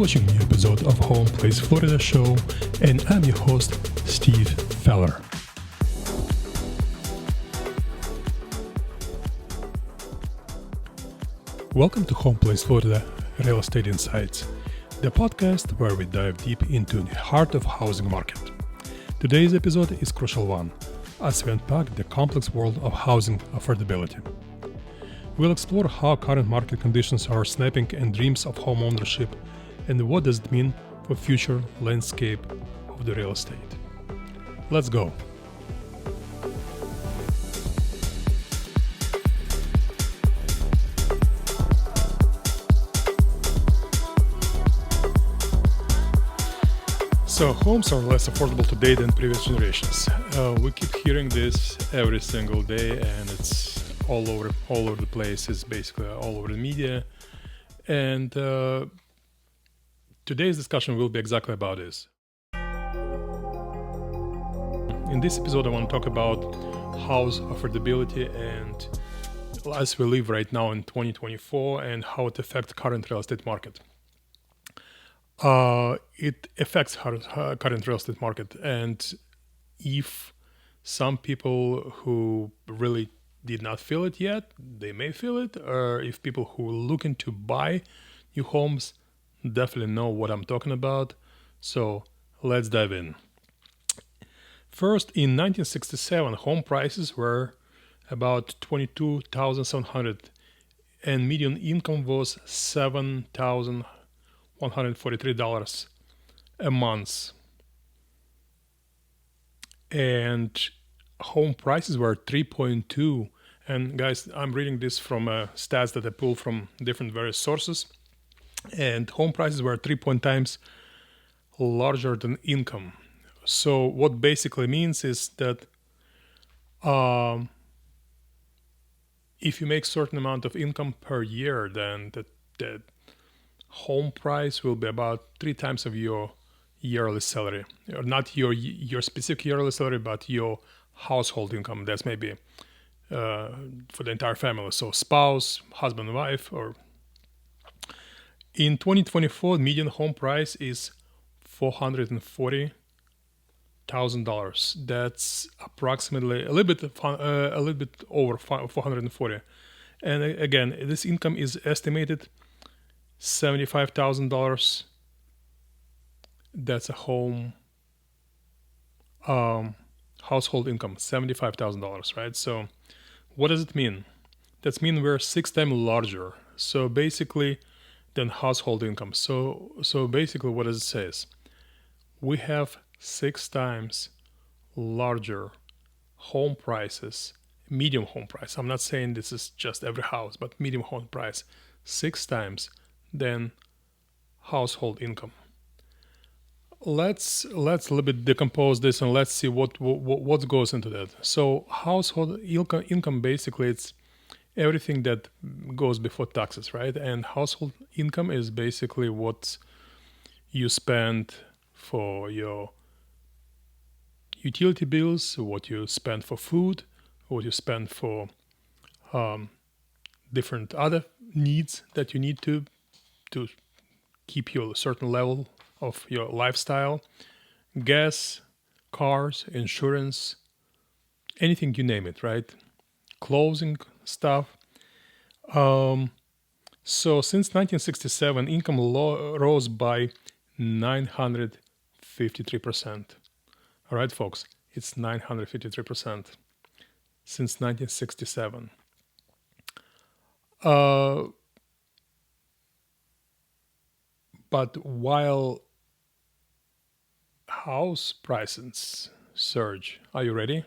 watching a new episode of Home Place Florida Show, and I'm your host, Steve Feller. Welcome to Home Place Florida Real Estate Insights, the podcast where we dive deep into the heart of housing market. Today's episode is a crucial one, as we unpack the complex world of housing affordability. We'll explore how current market conditions are snapping at dreams of homeownership and what does it mean for future landscape of the real estate. Let's go. So homes are less affordable today than previous generations. We keep hearing this every single day, and it's all over the place. It's basically all over the media. And today's discussion will be exactly about this. In this episode, I want to talk about house affordability and as we live right now in 2024 and how it affects current real estate market. It affects current real estate market, and if some people who really did not feel it yet, they may feel it, or if people who are looking to buy new homes definitely know what I'm talking about. So let's dive in. First, in 1967, home prices were about $22,700 and median income was $7,143 a month. And home prices were 3.2. And guys, I'm reading this from stats that I pulled from different various sources. And home prices were 3 times larger than income. So what basically means is that if you make certain amount of income per year, then the home price will be about 3 times of your yearly salary, or not your specific yearly salary, but your household income. That's maybe for the entire family, so spouse, husband, wife. Or in 2024, median home price is $440,000. That's approximately a little bit over 440. And again, this income is estimated $75,000. That's a home household income, $75,000, right? So what does it mean? That means we're 6 times larger. So basically than household income. So basically what does it say? We have 6 times larger home prices, medium home price. I'm not saying this is just every house, but medium home price, 6 times than household income. Let's a little bit decompose this and let's see what goes into that. So household income basically it's everything that goes before taxes, right? And household income is basically what you spend for your utility bills, what you spend for food, what you spend for different other needs that you need to keep you a certain level of your lifestyle, gas, cars, insurance, anything you name it, right? Clothing stuff. So since 1967, income rose by 953%. All right, folks, it's 953% since 1967. But while house prices surge, are you ready?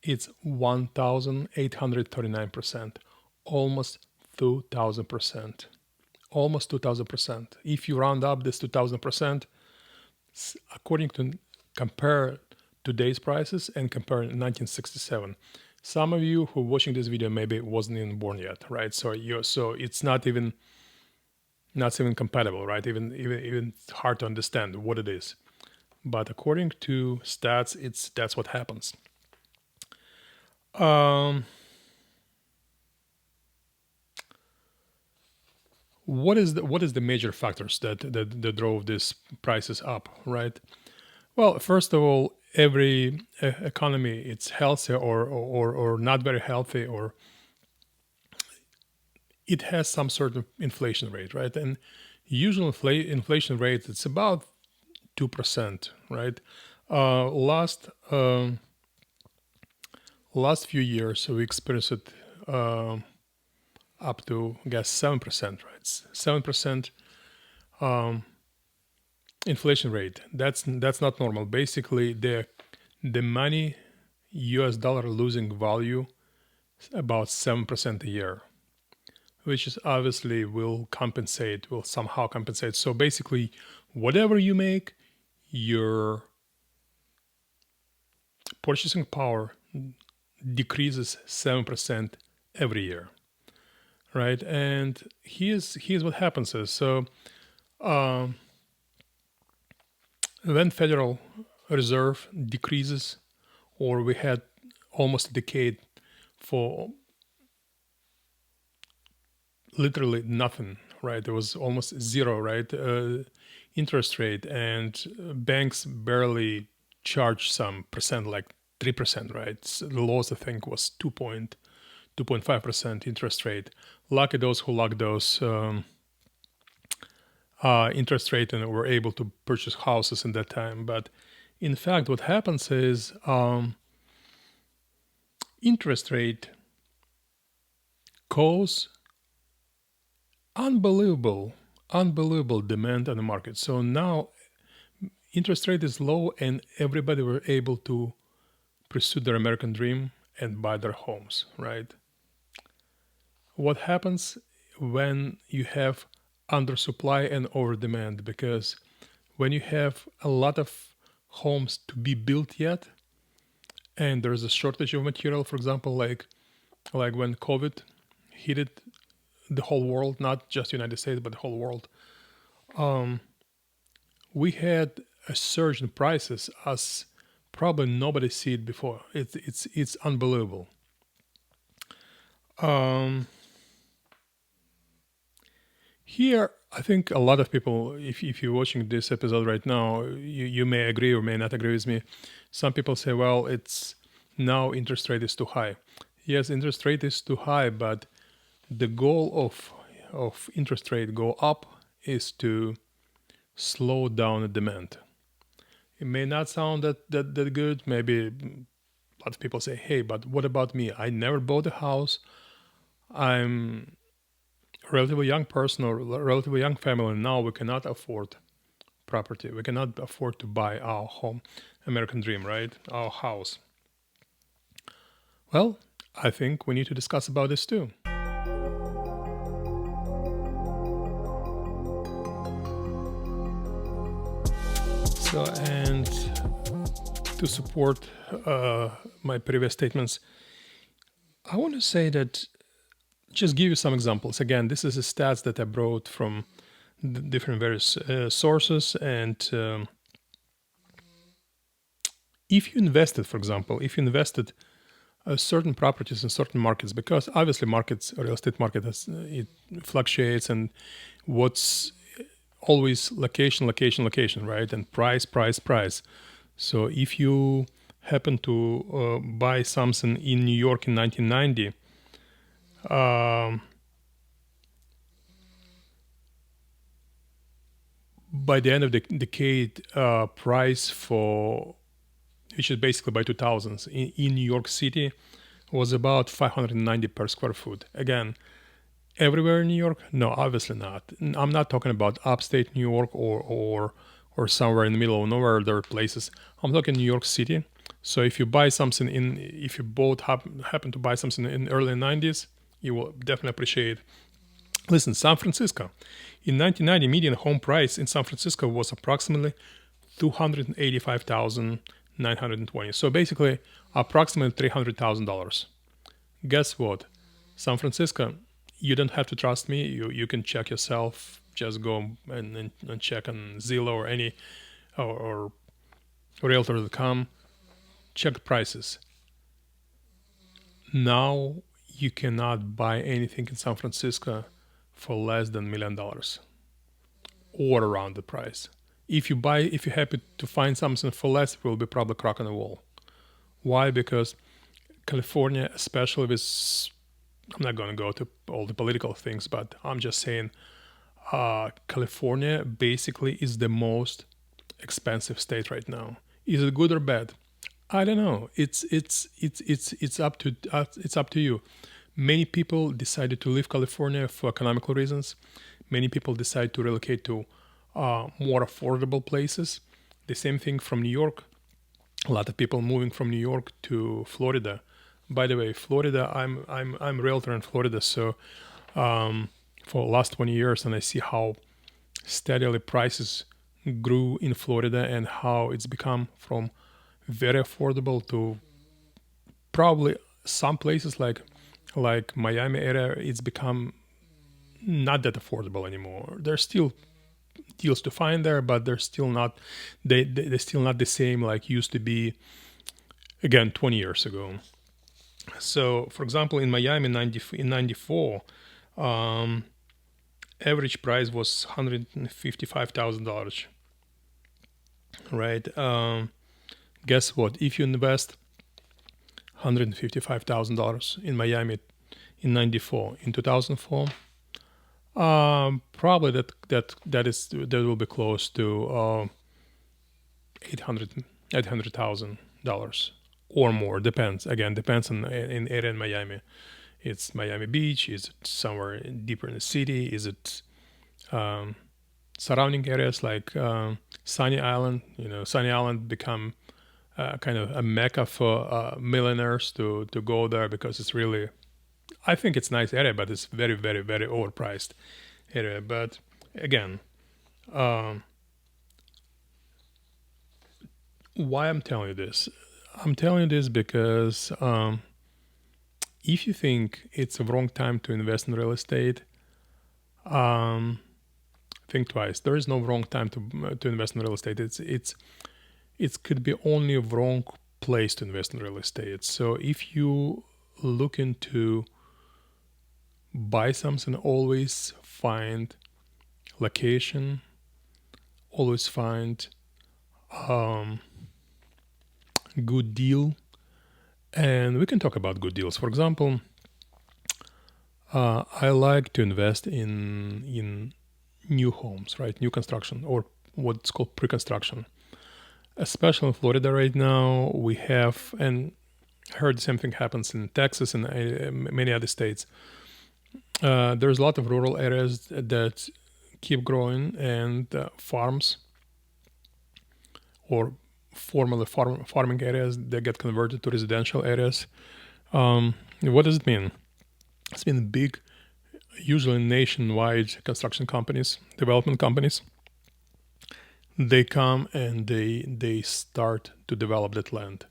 It's 1,839%, almost 2,000%. Almost 2,000%. If you round up this 2,000%, according to compare today's prices and compare 1967. Some of you who are watching this video maybe wasn't even born yet, right? So it's not even compatible, right? Even hard to understand what it is. But according to stats, that's what happens. what is the major factors that drove these prices up, right? Well, first of all, every economy, it's healthy or not very healthy, or it has some sort of inflation rate, right? And usual inflation rate, it's about 2%, right? Last last few years we experienced it up to, I guess, 7%, right? 7% inflation rate. That's not normal. Basically, the money, US dollar, losing value about 7% a year, which is obviously will somehow compensate. So basically, whatever you make, your purchasing power decreases 7% every year, right? And here's what happens is, so when Federal Reserve decreases, or we had almost a decade for literally nothing, right? There was almost zero, right? Interest rate, and banks barely charge some percent, like 3%, right? So the lowest, I think, was 2.5% interest rate. Lucky those who locked those interest rate and were able to purchase houses in that time. But in fact, what happens is interest rate cause unbelievable demand on the market. So now interest rate is low and everybody were able to pursue their American dream and buy their homes, right? What happens when you have undersupply and over demand? Because when you have a lot of homes to be built yet, and there's a shortage of material, for example, like when COVID hit it, the whole world, not just United States, but the whole world, we had a surge in prices as probably nobody see it before. It's unbelievable. Here, I think a lot of people, if you're watching this episode right now, you may agree or may not agree with me. Some people say, well, it's now interest rate is too high. Yes, interest rate is too high, but the goal of interest rate go up is to slow down the demand. It may not sound that good. Maybe a lot of people say, hey, but what about me? I never bought a house. I'm a relatively young person or relatively young family, and now we cannot afford property. We cannot afford to buy our home, American dream, right? Our house. Well, I think we need to discuss about this too. So, and to support my previous statements, I want to say that, just give you some examples. Again, this is a stats that I brought from different various sources. And if you invested, for example, if you invested certain properties in certain markets, because obviously real estate market it fluctuates, and what's always location, right? And price. So if you happen to buy something in New York in 1990, by the end of the decade, price for, which is basically by 2000s, in New York City was about 590 per square foot. Again, everywhere in New York? No, obviously not. I'm not talking about upstate New York or somewhere in the middle of nowhere. There are places. I'm talking New York City. So if you buy something if you both happen to buy something in the early 90s, you will definitely appreciate. Listen, San Francisco. In 1990, median home price in San Francisco was approximately $285,920. So basically, approximately $300,000. Guess what? San Francisco, you don't have to trust me. You can check yourself. Just go and check on Zillow or any or Realtor.com. Check the prices. Now you cannot buy anything in San Francisco for less than $1 million or around the price. If you're happy to find something for less, it will be probably crack on the wall. Why? Because California, especially with, I'm not going to go to all the political things, but I'm just saying, California basically is the most expensive state right now. Is it good or bad? I don't know. It's up to you. Many people decided to leave California for economical reasons. Many people decide to relocate to more affordable places. The same thing from New York. A lot of people moving from New York to Florida. By the way, Florida, I'm a realtor in Florida, so for the last 20 years, and I see how steadily prices grew in Florida and how it's become from very affordable to probably some places like Miami area, it's become not that affordable anymore. There's still deals to find there, but they're still not they're still not the same like used to be again 20 years ago. So for example, in Miami in 94, average price was $155,000, right? Guess what? If you invest $155,000 in Miami in 94, in 2004, probably that will be close to $800,000 or more. Depends on in area in Miami. It's Miami Beach. Is it somewhere deeper in the city? Is it surrounding areas like Sunny Island? Sunny Island become kind of a mecca for millionaires to go there because it's really, I think it's a nice area, but it's very, very, very overpriced area. But again, why I'm telling you this? I'm telling you this because if you think it's the wrong time to invest in real estate, think twice. There is no wrong time to invest in real estate. It could be only a wrong place to invest in real estate. So if you looking to buy something, always find location, always find good deal, and we can talk about good deals. For example, I like to invest in new homes, right? New construction, or what's called pre-construction. Especially in Florida right now, we have, and I heard the same thing happens in Texas and many other states. There's a lot of rural areas that keep growing, and farms or formerly farming areas that get converted to residential areas. What does it mean? It's been big, usually nationwide construction companies, development companies. They come and they start to develop that land.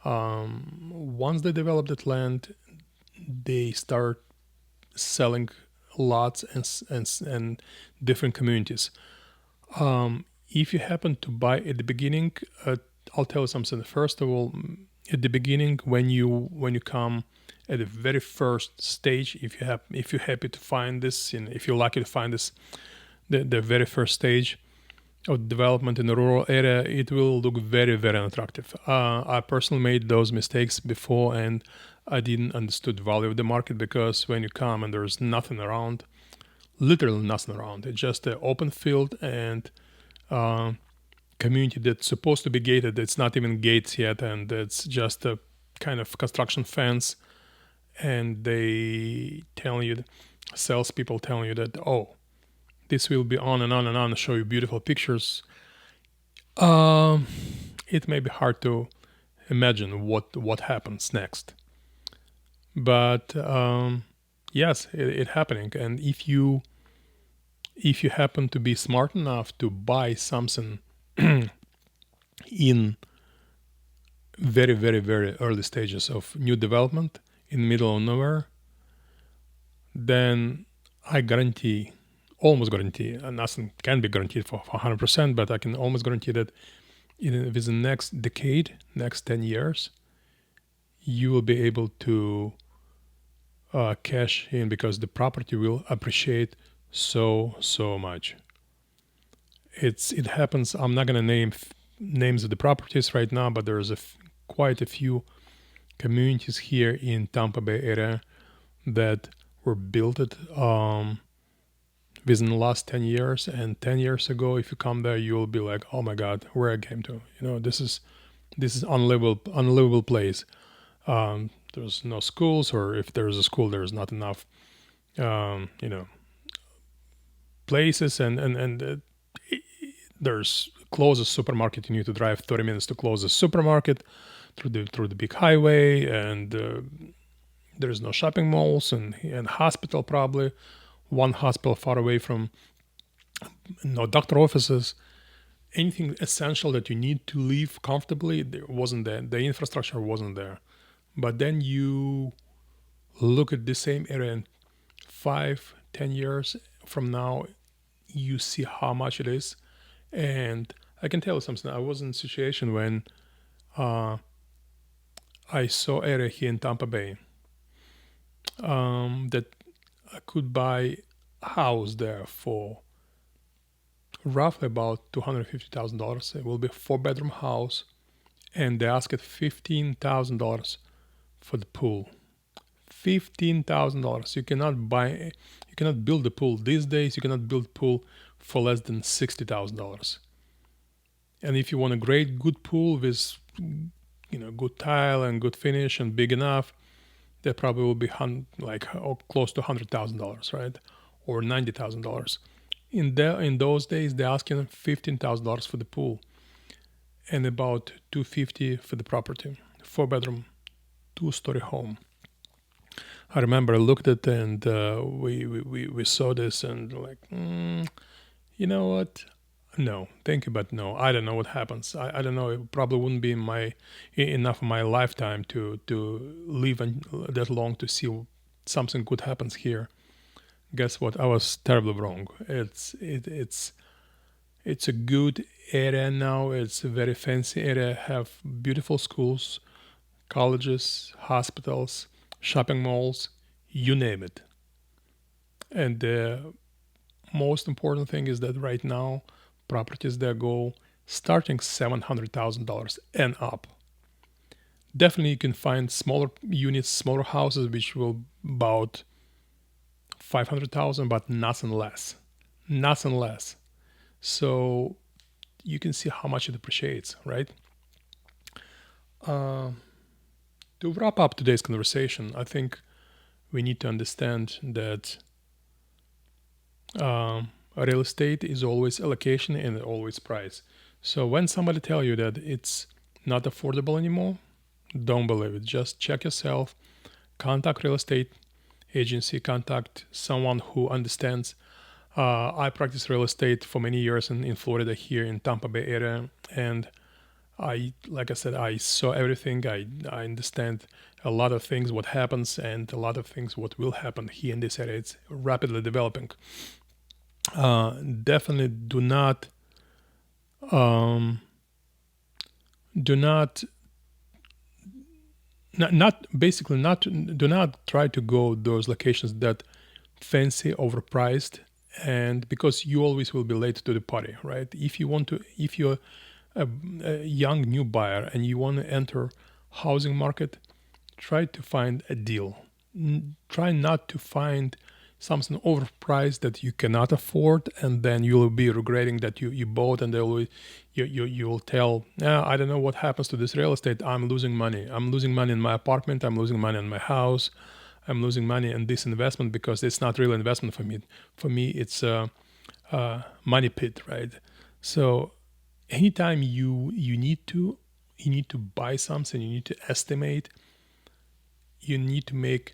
Once they develop that land, they start selling lots and different communities. If you happen to buy at the beginning, I'll tell you something. First of all, at the beginning, when you come at the very first stage, if you're happy to find this, and if you're lucky to find this, the very first stage of development in a rural area, it will look very, very unattractive. I personally made those mistakes before, and I didn't understood the value of the market, because when you come and there's nothing around, literally nothing around, it's just an open field and community that's supposed to be gated. It's not even gates yet, and it's just a kind of construction fence. And they tell you, salespeople telling you that, oh, this will be on and on and on, show you beautiful pictures. It may be hard to imagine what happens next. But yes, it happening. And if you happen to be smart enough to buy something in very, very, very early stages of new development in the middle of nowhere, then I guarantee, almost guarantee, and nothing can be guaranteed for 100%, but I can almost guarantee that within the next decade, next 10 years, you will be able to cash in because the property will appreciate so much. It happens. I'm not gonna name names of the properties right now, but there's quite a few communities here in Tampa Bay area that were built within the last 10 years. And 10 years ago, if you come there, you'll be like, oh my God, where I came to. This is unlivable place. There's no schools, or if there's a school, there's not enough places, and there's closest supermarket. You need to drive 30 minutes to closest supermarket through the big highway, and there's no shopping malls and hospital, probably one hospital far away from, no doctor offices. Anything essential that you need to live comfortably, there wasn't there. The infrastructure wasn't there. But then you look at the same area in 5-10 years from now, you see how much it is. And I can tell you something. I was in a situation when I saw area here in Tampa Bay that I could buy a house there for roughly about $250,000. It will be a 4-bedroom house, and they asked $15,000 for the pool. $15,000. You cannot build a pool these days. You cannot build a pool for less than $60,000. And if you want a good pool with good tile and good finish and big enough, that probably will be close to $100,000, right, or $90,000. In those days, they're asking $15,000 for the pool and about $250,000 for the property, 4-bedroom, 2-story home. I remember I looked at it, and we saw this, and like, you know what? No, thank you, but no. I don't know what happens. I don't know. It probably wouldn't be enough of my lifetime to live that long to see something good happens here. Guess what? I was terribly wrong. It's a good area now. It's a very fancy area. Have beautiful schools, colleges, hospitals, shopping malls, you name it. And the most important thing is that right now, properties that go starting $700,000 and up. Definitely, you can find smaller units, smaller houses, which will about 500,000, but nothing less. Nothing less. So you can see how much it appreciates, right? To wrap up today's conversation, I think we need to understand that real estate is always allocation and always price. So when somebody tell you that it's not affordable anymore, don't believe it. Just check yourself, contact real estate agency, contact someone who understands. I practiced real estate for many years in Florida, here in Tampa Bay area, and like I said, I saw everything. I understand a lot of things, what happens, and a lot of things what will happen here in this area. It's rapidly developing. Definitely do not do not try to go those locations that fancy, overpriced, and because you always will be late to the party, right? If you're a young new buyer and you want to enter housing market, try to find a deal. Try not to find something overpriced that you cannot afford, and then you will be regretting that you bought, and you will tell, I don't know what happens to this real estate. I'm losing money. I'm losing money in my apartment. I'm losing money in my house. I'm losing money in this investment because it's not real investment for me. For me, it's a money pit, right? So anytime you need to buy something, you need to estimate. You need to make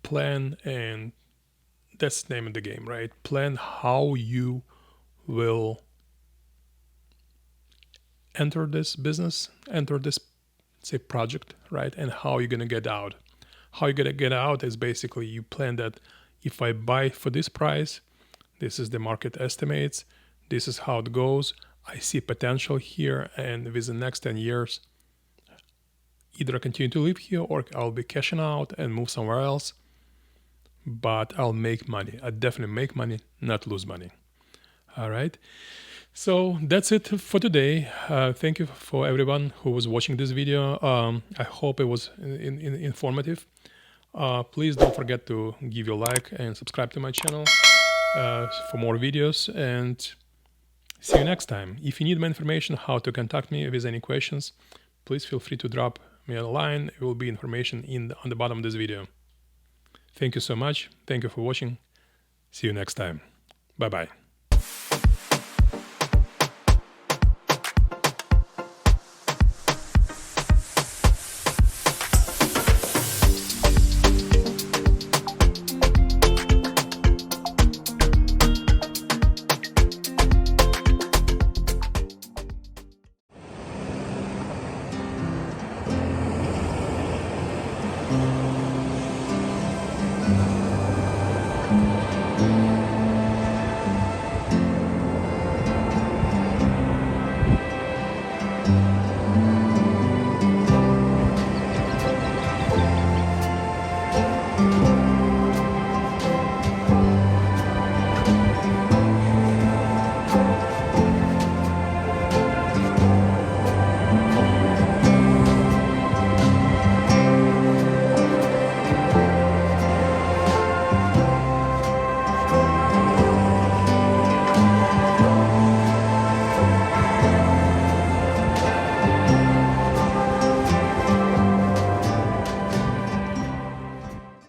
plan, and that's the name of the game, right? Plan how you will enter this business, enter this, say, project, right? And how you're gonna get out. How you're gonna get out is basically you plan that if I buy for this price, this is the market estimates, this is how it goes. I see potential here, and within the next 10 years, either continue to live here or I'll be cashing out and move somewhere else. But I'll make money. I definitely make money, not lose money. All right. So that's it for today. Thank you for everyone who was watching this video. I hope it was informative. Please don't forget to give your like and subscribe to my channel for more videos, and see you next time. If you need more information how to contact me with any questions, please feel free to drop me a line. It will be information on the bottom of this video. Thank you so much. Thank you for watching. See you next time. Bye-bye.